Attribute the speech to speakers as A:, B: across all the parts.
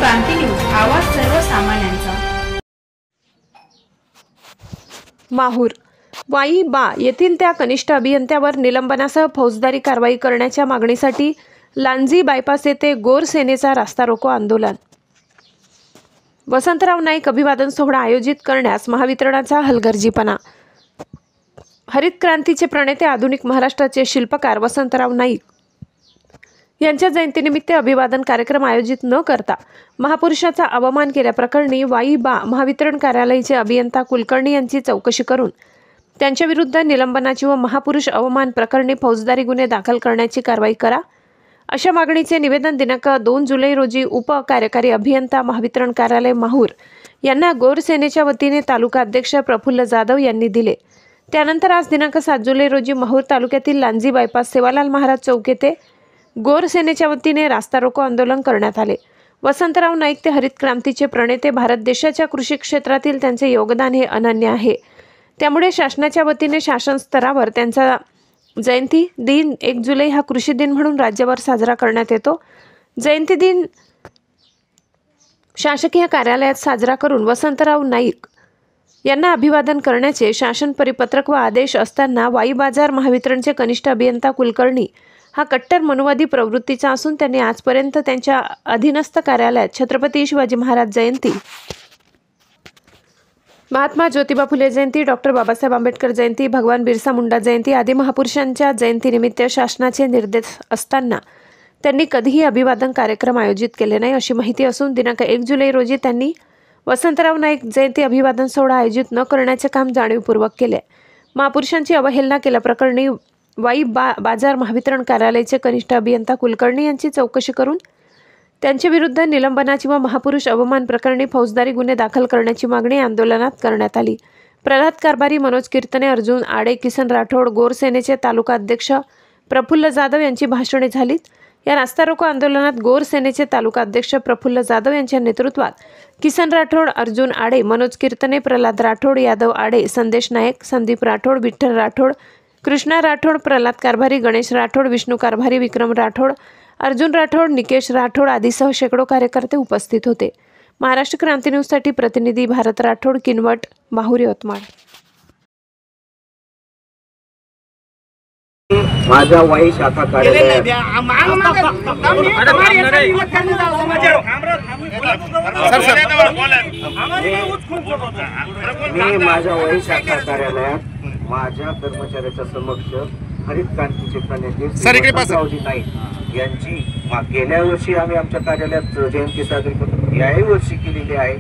A: क्रांती news, आवाज सर्वसामान्यांचा।
B: माहूर वाई बा येथील त्या कनिष्ठ अभियंत्यावर निलंबनासह फौजदारी कारवाई करण्याच्या मागणीसाठी लांजी बायपास येथे गोर सेनेचा रास्ता रोको आंदोलन। वसंतराव नाईक अभिवादन सोहळा आयोजित करण्यास महावितरणाचा हलगर्जीपणा। हरित क्रांतीचे प्रणेते, आधुनिक महाराष्ट्राचे शिल्पकार वसंतराव नाईक यांच्या जयंतीनिमित्त अभिवादन कार्यक्रम आयोजित न करता महापुरुषाचा अवमान केल्याप्रकरणी वाई बा महावितरण कार्यालयाचे अभियंता कुलकर्णी यांची चौकशी करून त्यांच्या विरुद्ध निलंबनाची व महापुरुष अवमान प्रकरणी फौजदारी गुन्हे दाखल करण्याची कारवाई करा, अशा मागणीचे निवेदन दिनांक 2 जुलै रोजी उप कार्यकारी अभियंता महावितरण कार्यालय माहूर यांना गोर सेनेच्या वतीने तालुका अध्यक्ष प्रफुल्ल जाधव यांनी दिले। त्यानंतर आज दिनांक 7 जुलै रोजी माहूर तालुक्यातील लांजी बायपास सेवालाल महाराज चौक येथे गोर सेनेच्या वतीने रास्ता रोको आंदोलन करण्यात आले। वसंतराव नाईक ते हरित क्रांतीचे प्रणेते, भारत देशाच्या कृषी क्षेत्रातील त्यांचे योगदान हे अनन्य आहे। त्यामुळे शासनाच्या वतीने शासन स्तरावर त्यांचा जयंती दिन 1 जुलै हा कृषी दिन म्हणून राज्यभर साजरा करण्यात येतो। जयंती दिन शासकीय कार्यालयात साजरा करून वसंतराव नाईक यांना अभिवादन करण्याचे शासन परिपत्रक व आदेश असताना वाई बाजार महावितरणचे कनिष्ठ अभियंता कुलकर्णी हा कट्टर मनुवादी प्रवृत्तीचा असून त्यांनी आजपर्यंत त्यांच्या अधीनस्थ कार्यालयात छत्रपती शिवाजी महाराज जयंती, महात्मा ज्योतिबा फुले जयंती, डॉक्टर बाबासाहेब आंबेडकर जयंती, भगवान बिरसा मुंडा जयंती आदी महापुरुषांच्या जयंतीनिमित्त शासनाचे निर्देश असताना त्यांनी कधीही अभिवादन कार्यक्रम आयोजित केले नाही, अशी माहिती असून दिनांक 1 जुलै रोजी त्यांनी वसंतराव नाईक जयंती अभिवादन सोहळा आयोजित न करण्याचे काम जाणीवपूर्वक केले। महापुरुषांची अवहेलना केल्याप्रकरणी वाई बाजार महावितरण कार्यालयाचे कनिष्ठ अभियंता कुलकर्णी यांची चौकशी करून त्यांच्या विरुद्ध निलंबनाची व महापुरुष अवमान प्रकरणी फौजदारी गुन्हे दाखल करण्याची मागणी आंदोलनात करण्यात आली। प्रल्हाद कारभारी, मनोज कीर्तने, अर्जुन आडे, किसन राठोड, गोर सेनेचे तालुका अध्यक्ष प्रफुल्ल जाधव यांची भाषणे झालीत। या रास्ता रोको आंदोलनात गोर सेनेचे तालुका अध्यक्ष प्रफुल्ल जाधव यांच्या नेतृत्वात किसन राठोड, अर्जुन आडे, मनोज कीर्तने, प्रल्हाद राठोड, यादव आडे, संदेश नायक, संदीप राठोड, विठ्ठल राठोड, कृष्णा राठोड, प्रल्हाद कारभारी, गणेश राठोड, विष्णू कारभारी, विक्रम राठोड, अर्जुन राठोड, निकेश राठोड आदीसह शेकडो कार्यकर्ते उपस्थित होते। महाराष्ट्र क्रांती न्यूजसाठी प्रतिनिधी भारत राठोड, किनवट, माहूर, यवतमाळ।
C: माझ्या वाई शाखा कार्यालयात मी माझ्या वाई शाखा कार्यालयात माझ्या कर्मचाऱ्याच्या समक्ष हरित क्रांतीचे प्रणेते वसंतरावजी नाईक यांची गेल्या वर्षी आम्ही आमच्या कार्यालयात जयंती साजरी करतो, याही वर्षी केलेली आहे।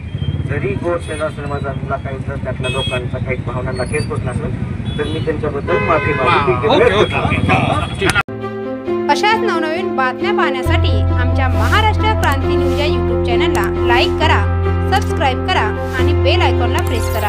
C: जरी गोर सेना समाजाला काही जर त्यातल्या लोकांचा काही भावनांना ठेच पोचला असेल तर मी त्यांच्याबद्दल माफी मागतो।
D: अशाच नवनवीन बातम्या पाहण्यासाठी आमच्या महाराष्ट्र क्रांती न्यूज या YouTube चॅनलला लाईक करा, सबस्क्राईब करा आणि बेल आयकॉनला प्रेस करा।